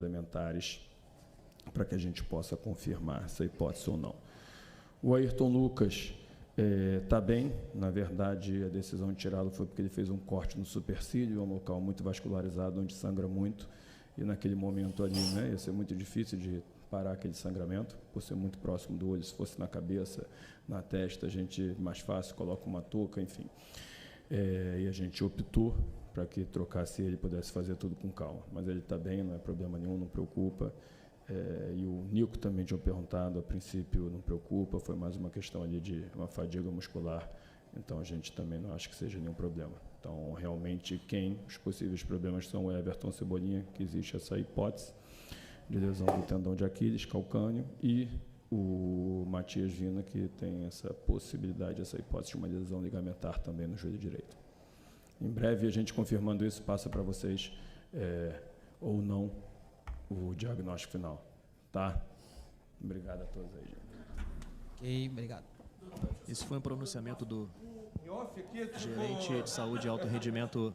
elementares para que a gente possa confirmar essa hipótese ou não. O Ayrton Lucas está bem, na verdade a decisão de tirá-lo foi porque ele fez um corte no supercílio, um local muito vascularizado, onde sangra muito, e naquele momento ali, né, ia ser muito difícil de parar aquele sangramento, por ser muito próximo do olho. Se fosse na cabeça, na testa, a gente mais fácil coloca uma touca, enfim. E a gente optou para que trocasse ele, pudesse fazer tudo com calma. Mas ele está bem, não é problema nenhum, não preocupa. E o Nico também tinha perguntado, a princípio não preocupa, foi mais uma questão ali de uma fadiga muscular, então a gente também não acha que seja nenhum problema. Então, realmente, os possíveis problemas são o Everton Cebolinha, que existe essa hipótese de lesão do tendão de Aquiles, calcâneo, e o Matias Vina, que tem essa possibilidade, essa hipótese de uma lesão ligamentar também no joelho direito. Em breve, a gente confirmando isso, passa para vocês ou não o diagnóstico final, tá? Obrigado a todos aí, gente. Ok, obrigado. Esse foi um pronunciamento do gerente de saúde e alto rendimento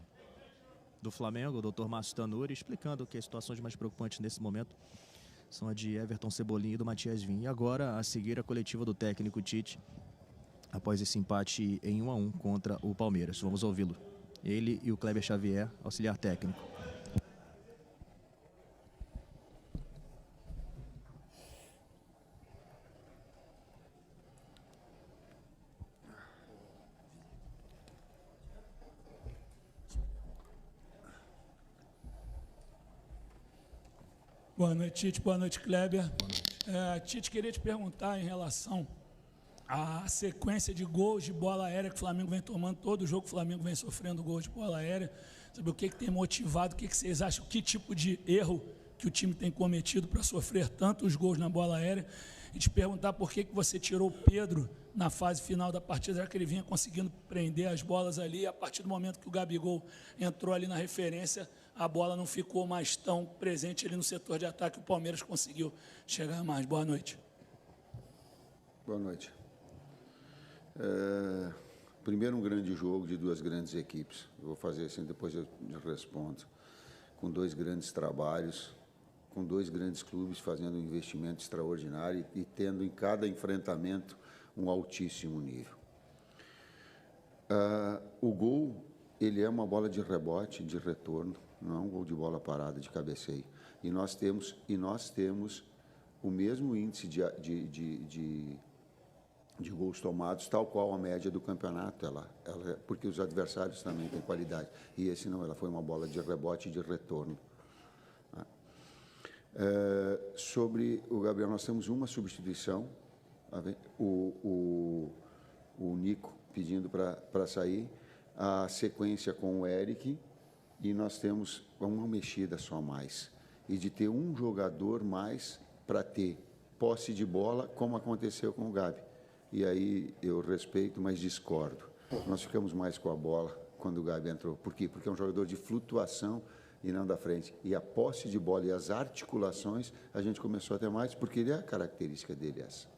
do Flamengo, o Dr. Márcio Tanuri, explicando que as situações mais preocupantes nesse momento são a de Everton Cebolinha e do Matias Vina. E agora, a seguir, a coletiva do técnico Tite, após esse empate em 1-1 contra o Palmeiras. Vamos ouvi-lo. Ele e o Kleber Xavier, auxiliar técnico. Boa noite, Tite. Boa noite, Kleber. Tite, queria te perguntar em relação à sequência de gols de bola aérea que o Flamengo vem tomando. Todo jogo o Flamengo vem sofrendo gols de bola aérea. Saber o que tem motivado, o que vocês acham, que tipo de erro que o time tem cometido para sofrer tantos gols na bola aérea. E te perguntar por que você tirou o Pedro na fase final da partida, já que ele vinha conseguindo prender as bolas ali, e a partir do momento que o Gabigol entrou ali na referência, a bola não ficou mais tão presente ali no setor de ataque, o Palmeiras conseguiu chegar mais. Boa noite. Boa noite. Primeiro, um grande jogo de duas grandes equipes. Eu vou fazer assim, depois eu respondo. Com dois grandes trabalhos, com dois grandes clubes fazendo um investimento extraordinário e tendo em cada enfrentamento um altíssimo nível. O gol, ele é uma bola de rebote, de retorno, não é um gol de bola parada, de cabeceio. E nós temos o mesmo índice de gols tomados, tal qual a média do campeonato, porque os adversários também têm qualidade. E esse não, ela foi uma bola de rebote e de retorno. Sobre o Gabriel, nós temos uma substituição, o Nico pedindo para sair, a sequência com o Eric, e nós temos uma mexida só mais. E de ter um jogador mais para ter posse de bola, como aconteceu com o Gabi. E aí eu respeito, mas discordo. Nós ficamos mais com a bola quando o Gabi entrou. Por quê? Porque é um jogador de flutuação e não da frente. E a posse de bola e as articulações, a gente começou a ter mais, porque ele é a característica dele essa.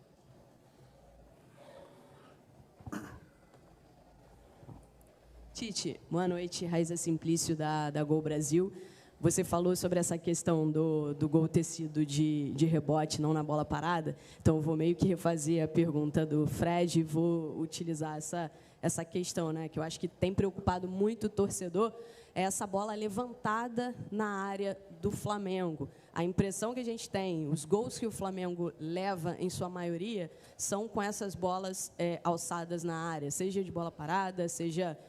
Tite, boa noite. Raíza Simplício, da Gol Brasil. Você falou sobre essa questão do gol ter sido de rebote, não na bola parada. Então, eu vou meio que refazer a pergunta do Fred e vou utilizar essa questão, né, que eu acho que tem preocupado muito o torcedor, é essa bola levantada na área do Flamengo. A impressão que a gente tem, os gols que o Flamengo leva, em sua maioria, são com essas bolas alçadas na área, seja de bola parada, seja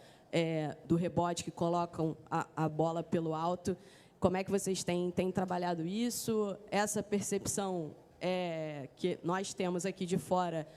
do rebote, que colocam a bola pelo alto. Como é que vocês têm trabalhado isso? Essa percepção que nós temos aqui de fora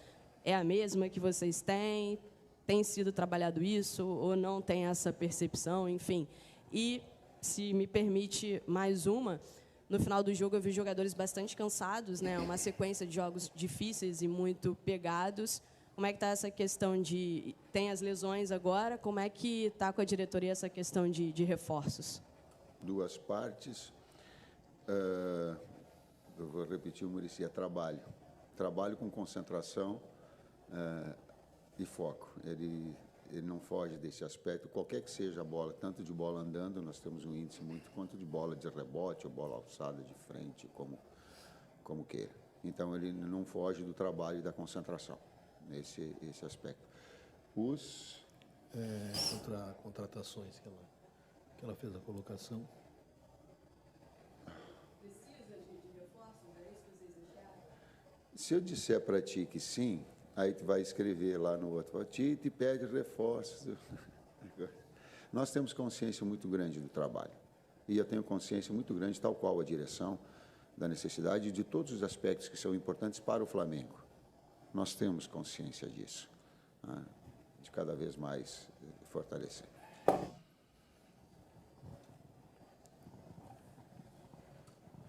é a mesma que vocês têm? Tem sido trabalhado isso ou não tem essa percepção? Enfim, e se me permite mais uma, no final do jogo eu vi jogadores bastante cansados, né? Uma sequência de jogos difíceis e muito pegados. Como é que está essa questão de... Tem as lesões agora, como é que está com a diretoria essa questão de reforços? Duas partes. Eu vou repetir o Muricy, é trabalho. Trabalho com concentração e foco. ele não foge desse aspecto, qualquer que seja a bola, tanto de bola andando, nós temos um índice muito, quanto de bola de rebote ou bola alçada de frente, como queira. Então, ele não foge do trabalho e da concentração, nesse aspecto. Contra contratações que ela fez a colocação. Se eu disser para ti que sim, aí tu vai escrever lá no outro, Tite pede reforços. Nós temos consciência muito grande do trabalho. E eu tenho consciência muito grande, tal qual a direção, da necessidade de todos os aspectos que são importantes para o Flamengo. Nós temos consciência disso, né? De cada vez mais fortalecer.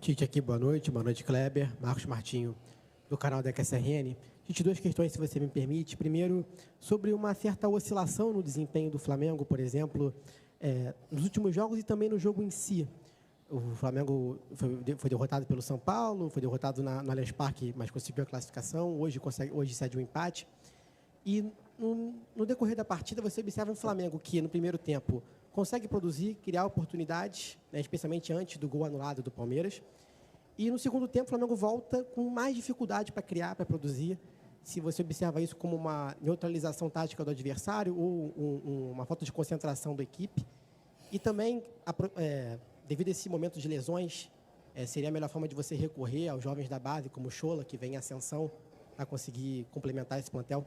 Tite aqui, boa noite, Kleber, Marcos Martinho, do canal da QSRN. Tite, duas questões, se você me permite. Primeiro, sobre uma certa oscilação no desempenho do Flamengo, por exemplo, nos últimos jogos e também no jogo em si. O Flamengo foi derrotado pelo São Paulo, foi derrotado no Allianz Parque, mas conseguiu a classificação, hoje cede um empate. E no decorrer da partida, você observa um Flamengo que, no primeiro tempo, consegue produzir, criar oportunidades, né, especialmente antes do gol anulado do Palmeiras. E, no segundo tempo, o Flamengo volta com mais dificuldade para criar, para produzir. Se você observa isso como uma neutralização tática do adversário ou uma falta de concentração da equipe. E também, devido a esse momento de lesões, seria a melhor forma de você recorrer aos jovens da base, como o Schola, que vem em ascensão, para conseguir complementar esse plantel?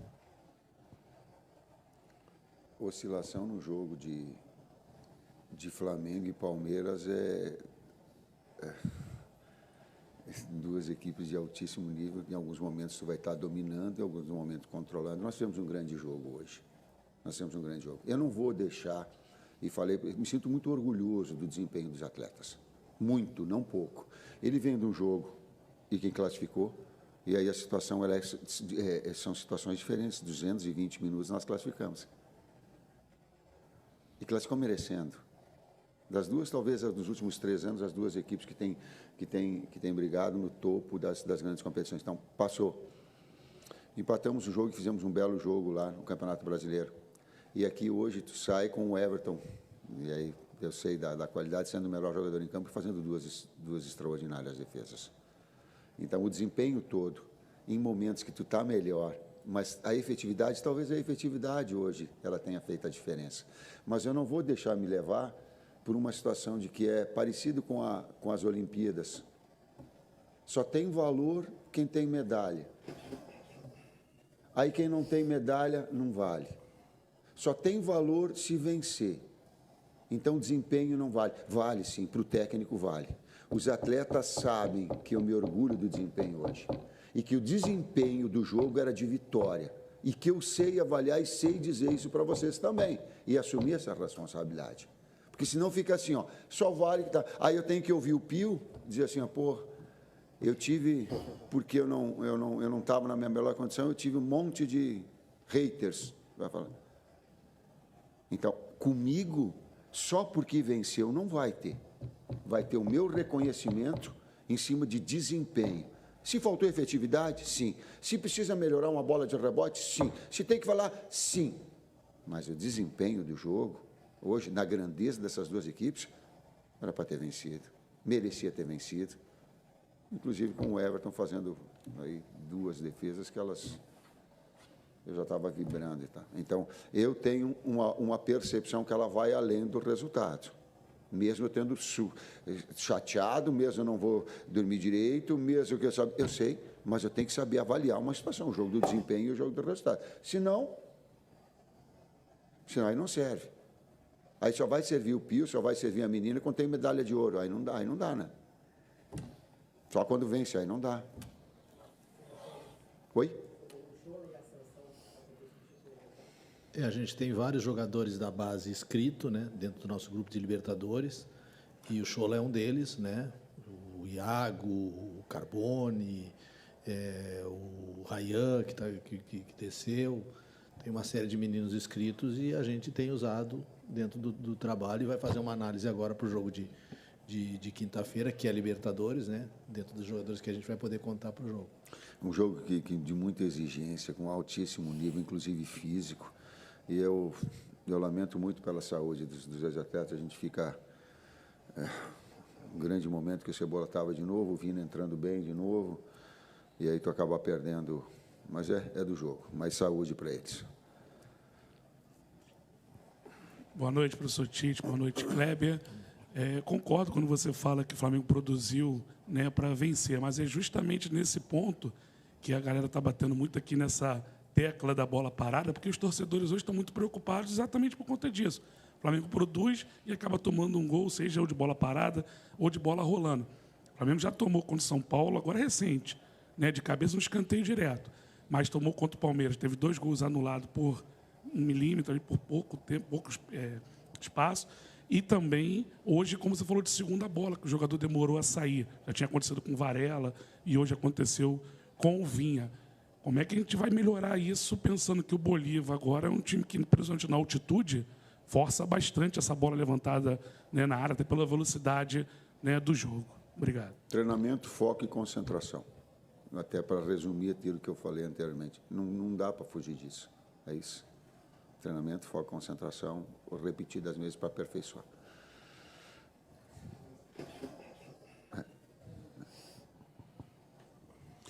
Oscilação no jogo de Flamengo e Palmeiras duas equipes de altíssimo nível, em alguns momentos tu vai estar dominando, em alguns momentos controlando. Nós temos um grande jogo hoje. Nós temos um grande jogo. Eu não vou deixar, me sinto muito orgulhoso do desempenho dos atletas. Muito, não pouco. Ele vem de um jogo, e quem classificou, e aí a situação são situações diferentes. 220 minutos nós classificamos. E classificou merecendo. Das duas, talvez, dos últimos 3 anos, as duas equipes que têm brigado no topo das grandes competições. Então, passou. Empatamos o jogo e fizemos um belo jogo lá no Campeonato Brasileiro. E aqui hoje tu sai com o Everton, e aí eu sei da qualidade, sendo o melhor jogador em campo e fazendo duas extraordinárias defesas. Então, o desempenho todo, em momentos que tu está melhor, mas a efetividade, talvez a efetividade hoje, ela tenha feito a diferença. Mas eu não vou deixar me levar por uma situação de que é parecido com as Olimpíadas. Só tem valor quem tem medalha. Aí quem não tem medalha não vale. Só tem valor se vencer. Então desempenho não vale. Vale sim, para o técnico vale. Os atletas sabem que eu me orgulho do desempenho hoje. E que o desempenho do jogo era de vitória. E que eu sei avaliar e sei dizer isso para vocês também. E assumir essa responsabilidade. Porque senão fica assim, ó, só vale que tá. Aí eu tenho que ouvir o Pio dizer assim, ó, pô, eu tive, porque eu não estava na minha melhor condição, eu tive um monte de haters, vai falar. Então, comigo, só porque venceu não vai ter. Vai ter o meu reconhecimento em cima de desempenho. Se faltou efetividade, sim. Se precisa melhorar uma bola de rebote, sim. Se tem que falar, sim. Mas o desempenho do jogo, hoje, na grandeza dessas duas equipes, era para ter vencido. Merecia ter vencido. Inclusive com o Everton fazendo aí 2 defesas que elas... Eu já estava vibrando e tal. Então, eu tenho uma percepção que ela vai além do resultado. Mesmo eu tendo chateado, mesmo eu não vou dormir direito, mesmo que eu sei, mas eu tenho que saber avaliar uma situação, o jogo do desempenho e o jogo do resultado. Senão aí não serve. Aí só vai servir o Pio, só vai servir a menina quando tem medalha de ouro. Aí não dá, né? Só quando vence, aí não dá. Oi? A gente tem vários jogadores da base inscritos, né, dentro do nosso grupo de Libertadores, e o Schola é um deles, né? O Iago, o Carbone, o Rayan, que desceu. Tem uma série de meninos inscritos e a gente tem usado dentro do trabalho e vai fazer uma análise agora para o jogo de quinta-feira, que é Libertadores, né? Dentro dos jogadores que a gente vai poder contar para o jogo. Um jogo de muita exigência, com altíssimo nível, inclusive físico. E eu lamento muito pela saúde dos dois atletas. A gente fica... um grande momento que o Cebola estava de novo, o Vina entrando bem de novo, e aí tu acaba perdendo. Mas é do jogo. Mais saúde para eles. Boa noite, professor Tite. Boa noite, Kleber. Concordo quando você fala que o Flamengo produziu, né, para vencer, mas é justamente nesse ponto que a galera está batendo muito aqui nessa tecla da bola parada, porque os torcedores hoje estão muito preocupados exatamente por conta disso. O Flamengo produz e acaba tomando um gol, seja ou de bola parada ou de bola rolando. O Flamengo já tomou contra o São Paulo, agora recente, né, de cabeça no escanteio direto, mas tomou contra o Palmeiras. Teve 2 gols anulados por 1 milímetro, ali, por pouco tempo, pouco espaço. E também, hoje, como você falou, de segunda bola, que o jogador demorou a sair. Já tinha acontecido com o Varela e hoje aconteceu com o Vinha. Como é que a gente vai melhorar isso, pensando que o Bolívar agora é um time que, principalmente na altitude, força bastante essa bola levantada, né, na área, até pela velocidade, né, do jogo. Obrigado. Treinamento, foco e concentração. Até para resumir aquilo que eu falei anteriormente. Não dá para fugir disso. É isso. Treinamento, foco, concentração, repetidas vezes para aperfeiçoar.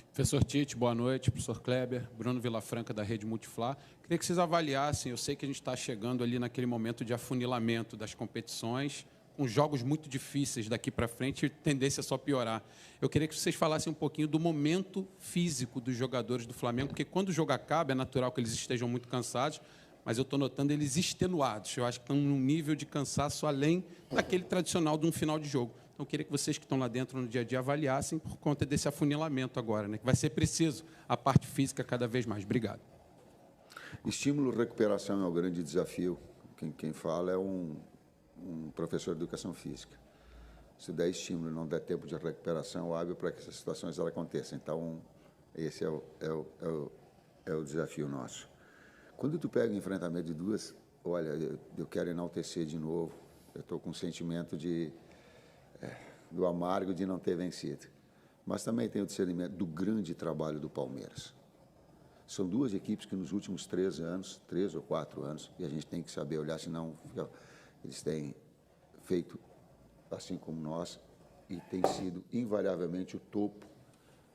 Professor Tite, boa noite. Professor Kleber, Bruno Vilafranca, da Rede Multiflá. Queria que vocês avaliassem, eu sei que a gente está chegando ali naquele momento de afunilamento das competições, com jogos muito difíceis daqui para frente e tendência a só piorar. Eu queria que vocês falassem um pouquinho do momento físico dos jogadores do Flamengo, porque quando o jogo acaba, é natural que eles estejam muito cansados, mas eu estou notando eles extenuados. Eu acho que estão num nível de cansaço além daquele tradicional de um final de jogo. Então, eu queria que vocês que estão lá dentro no dia a dia avaliassem por conta desse afunilamento agora, né? Que vai ser preciso a parte física cada vez mais. Obrigado. Estímulo e recuperação é o grande desafio. Quem fala é um professor de educação física. Se der estímulo e não der tempo de recuperação, hábil para que essas situações aconteçam. Então, esse é o desafio nosso. Quando tu pega o enfrentamento de duas, olha, eu quero enaltecer de novo. Eu estou com um sentimento do amargo de não ter vencido. Mas também tenho o discernimento do grande trabalho do Palmeiras. São 2 equipes que nos últimos 3 ou 4 anos, e a gente tem que saber olhar, senão eles têm feito assim como nós, e tem sido invariavelmente o topo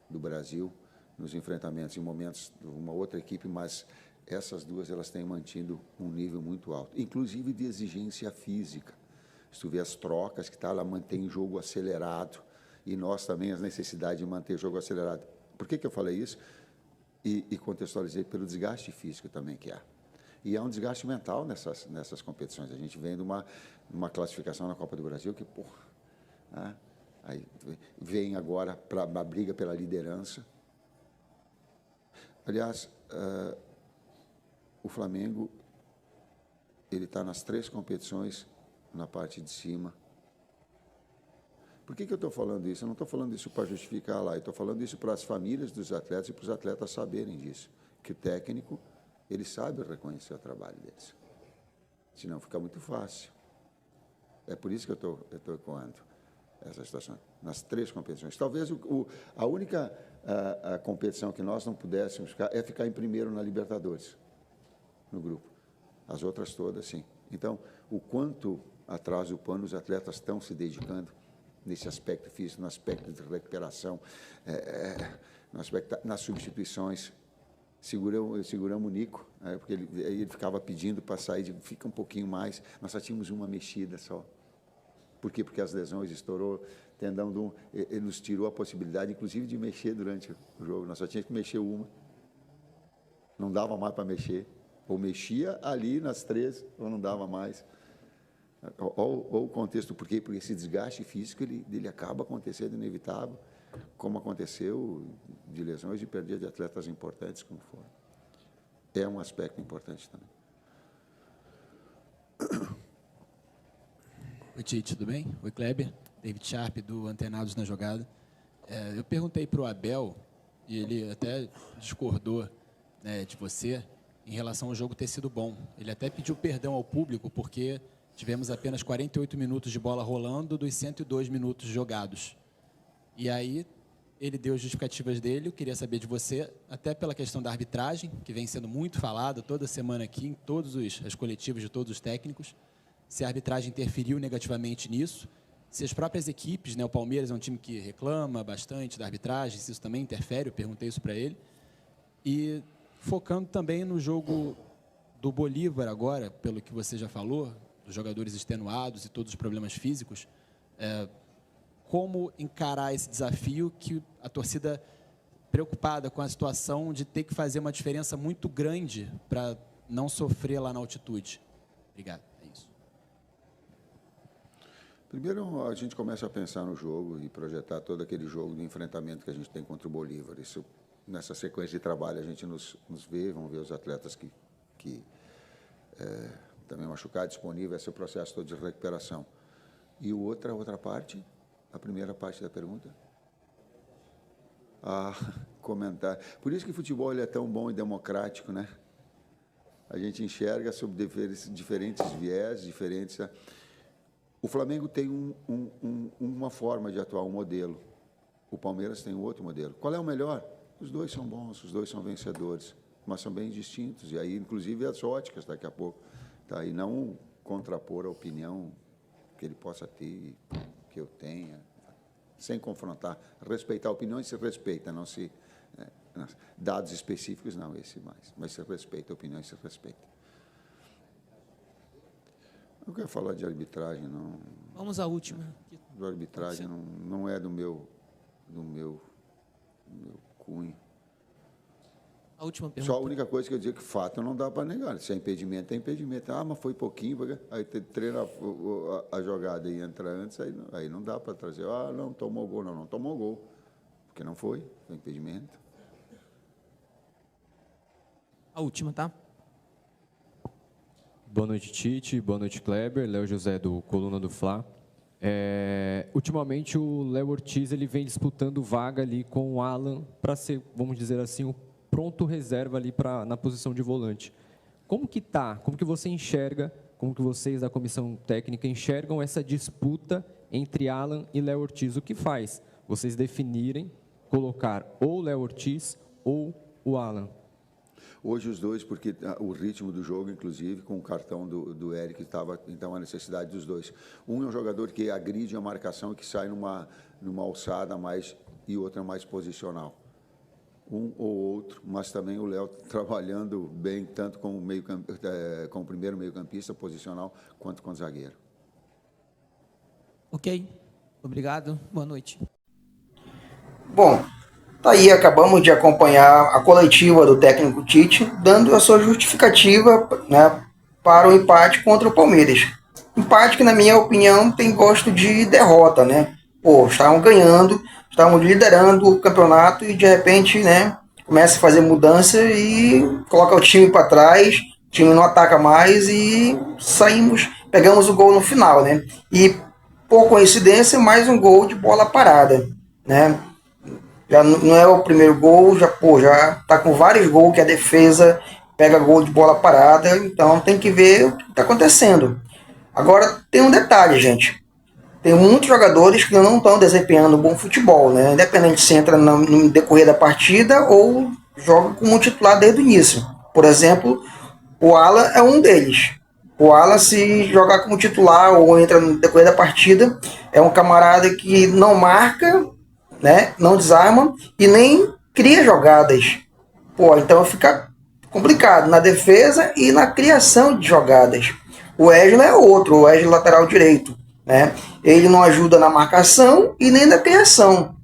do Brasil nos enfrentamentos, em momentos de uma outra equipe, mas essas 2 elas têm mantido um nível muito alto, inclusive de exigência física. Se tu vê as trocas, que ela mantém o jogo acelerado, e nós também as necessidades de manter o jogo acelerado. Por que eu falei isso? E contextualizei pelo desgaste físico também que há. E há um desgaste mental nessas competições. A gente vem de uma classificação na Copa do Brasil que, né? Aí vem agora para a briga pela liderança. Aliás, o Flamengo ele está nas 3 competições na parte de cima. Por que eu estou falando isso? Eu não estou falando isso para justificar lá, eu estou falando isso para as famílias dos atletas e para os atletas saberem disso, que o técnico, ele sabe reconhecer o trabalho deles. Senão fica muito fácil. É por isso que eu estou ecoando essa situação, nas 3 competições. Talvez a única a competição que nós não pudéssemos ficar é ficar em primeiro na Libertadores, no grupo. As outras todas, sim. Então, o quanto atrás do pano os atletas estão se dedicando nesse aspecto físico, no aspecto de recuperação, no aspecto, nas substituições. Seguramos o Nico, porque ele ficava pedindo para sair, fica um pouquinho mais. Nós só tínhamos uma mexida só. Por quê? Porque as lesões estourou, tendão ele nos tirou a possibilidade, inclusive, de mexer durante o jogo. Nós só tínhamos que mexer uma. Não dava mais para mexer. Ou mexia ali nas 3, ou não dava mais. Ou o contexto, por quê? Porque esse desgaste físico ele acaba acontecendo inevitável, como aconteceu de lesões e perda de atletas importantes, como foram. É um aspecto importante também. Oi, Tite, tudo bem? Oi, Kleber. David Sharp, do Antenados na Jogada. Eu perguntei para o Abel, e ele até discordou, né, de você, em relação ao jogo ter sido bom. Ele até pediu perdão ao público, porque tivemos apenas 48 minutos de bola rolando dos 102 minutos jogados. E aí, Ele deu as justificativas dele, eu queria saber de você, até pela questão da arbitragem, que vem sendo muito falada toda semana aqui, em todas as coletivas de todos os técnicos, se a arbitragem interferiu negativamente nisso, se as próprias equipes, né, o Palmeiras é um time que reclama bastante da arbitragem, se isso também interfere, eu perguntei isso para ele. E focando também no jogo do Bolívar agora, pelo que você já falou, dos jogadores extenuados e todos os problemas físicos, como encarar esse desafio que a torcida preocupada com a situação de ter que fazer uma diferença muito grande para não sofrer lá na altitude? Obrigado. É isso. Primeiro, a gente começa a pensar no jogo e projetar todo aquele jogo de enfrentamento que a gente tem contra o Bolívar. Isso, nessa sequência de trabalho, a gente nos vê, vamos ver os atletas que também machucados, disponíveis, esse processo todo de recuperação. E outra parte... A primeira parte da pergunta? Comentar. Por isso que o futebol ele é tão bom e democrático, né? A gente enxerga sob diferentes viés, diferentes... O Flamengo tem uma forma de atuar, um modelo. O Palmeiras tem outro modelo. Qual é o melhor? Os dois são bons, os dois são vencedores, mas são bem distintos. E aí, inclusive, as óticas daqui a pouco. Tá? E não contrapor a opinião que ele possa ter... que eu tenha, sem confrontar, respeitar opiniões, se respeita, não se dados específicos, não esse mais, mas se respeita opiniões, se respeita. Não quero falar de arbitragem, não. Vamos à última. Do arbitragem não é do meu cunho. A última pergunta. Só a única coisa que eu digo que fato não dá para negar. Se é impedimento, é impedimento. Mas foi pouquinho, aí treina a jogada e entra antes, aí não dá para trazer. Não tomou gol, não tomou gol. Porque não foi impedimento. A última, tá? Boa noite, Tite. Boa noite, Kleber. Léo José, do Coluna do Fla. Ultimamente, o Léo Ortiz ele vem disputando vaga ali com o Alan para ser, vamos dizer assim, o pronto reserva ali na posição de volante. Como que você enxerga, como que vocês da comissão técnica enxergam essa disputa entre Alan e Léo Ortiz? O que faz vocês definirem, colocar ou o Léo Ortiz ou o Alan? Hoje os dois, porque o ritmo do jogo, inclusive, com o cartão do Eric, estava então a necessidade dos dois. Um é um jogador que agride a marcação, que sai numa alçada mais e outra mais posicional. Um ou outro, mas também o Léo trabalhando bem, tanto com o primeiro meio-campista posicional, quanto com o zagueiro. Ok. Obrigado. Boa noite. Bom, tá aí, acabamos de acompanhar a coletiva do técnico Tite, dando a sua justificativa, né, para o empate contra o Palmeiras. Empate que, na minha opinião, tem gosto de derrota, né? Estavam ganhando, estavam liderando o campeonato e, de repente, né, começa a fazer mudança e coloca o time para trás, o time não ataca mais e pegamos o gol no final, né? E, por coincidência, mais um gol de bola parada, né? Já não é o primeiro gol, já tá com vários gols que a defesa pega gol de bola parada, então tem que ver o que está acontecendo. Agora, tem um detalhe, gente. Tem muitos jogadores que não estão desempenhando bom futebol, né? Independente se entra no decorrer da partida ou joga como titular desde o início. Por exemplo, o Alan é um deles. O Alan, se jogar como titular ou entra no decorrer da partida, é um camarada que não marca, né? Não desarma e nem cria jogadas. Então fica complicado na defesa e na criação de jogadas. O Wesley é outro, o Wesley lateral direito, né? Ele não ajuda na marcação e nem na criação.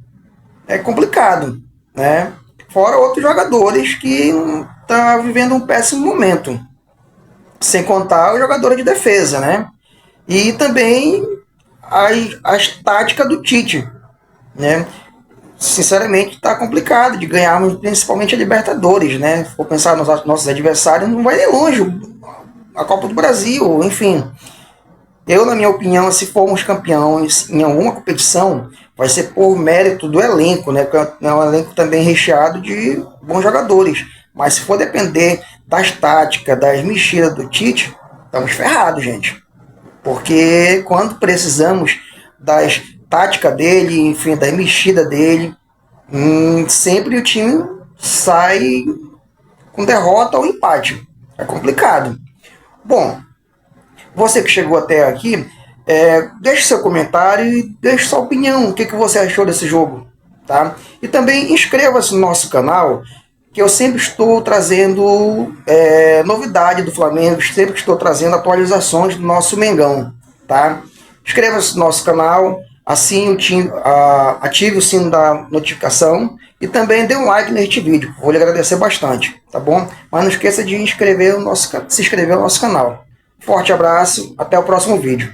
É complicado, né? Fora outros jogadores que estão vivendo um péssimo momento. Sem contar os jogadores de defesa, né? E também as táticas do Tite, né? Sinceramente, está complicado de ganharmos, principalmente a Libertadores, né? Se for pensar nos nossos adversários, não vai nem longe. A Copa do Brasil, enfim. Eu, na minha opinião, se formos campeões em alguma competição, vai ser por mérito do elenco, né? Porque é um elenco também recheado de bons jogadores. Mas se for depender das táticas, das mexidas do Tite, estamos ferrados, gente. Porque quando precisamos das táticas dele, enfim, da mexida dele, sempre o time sai com derrota ou empate. É complicado. Bom, você que chegou até aqui, deixe seu comentário e deixe sua opinião. O que você achou desse jogo? Tá? E também inscreva-se no nosso canal, que eu sempre estou trazendo novidade do Flamengo, sempre estou trazendo atualizações do nosso Mengão. Tá? Inscreva-se no nosso canal, assim ative o sino da notificação e também dê um like neste vídeo. Vou lhe agradecer bastante, tá bom? Mas não esqueça de se inscrever no nosso canal. Forte abraço, até o próximo vídeo.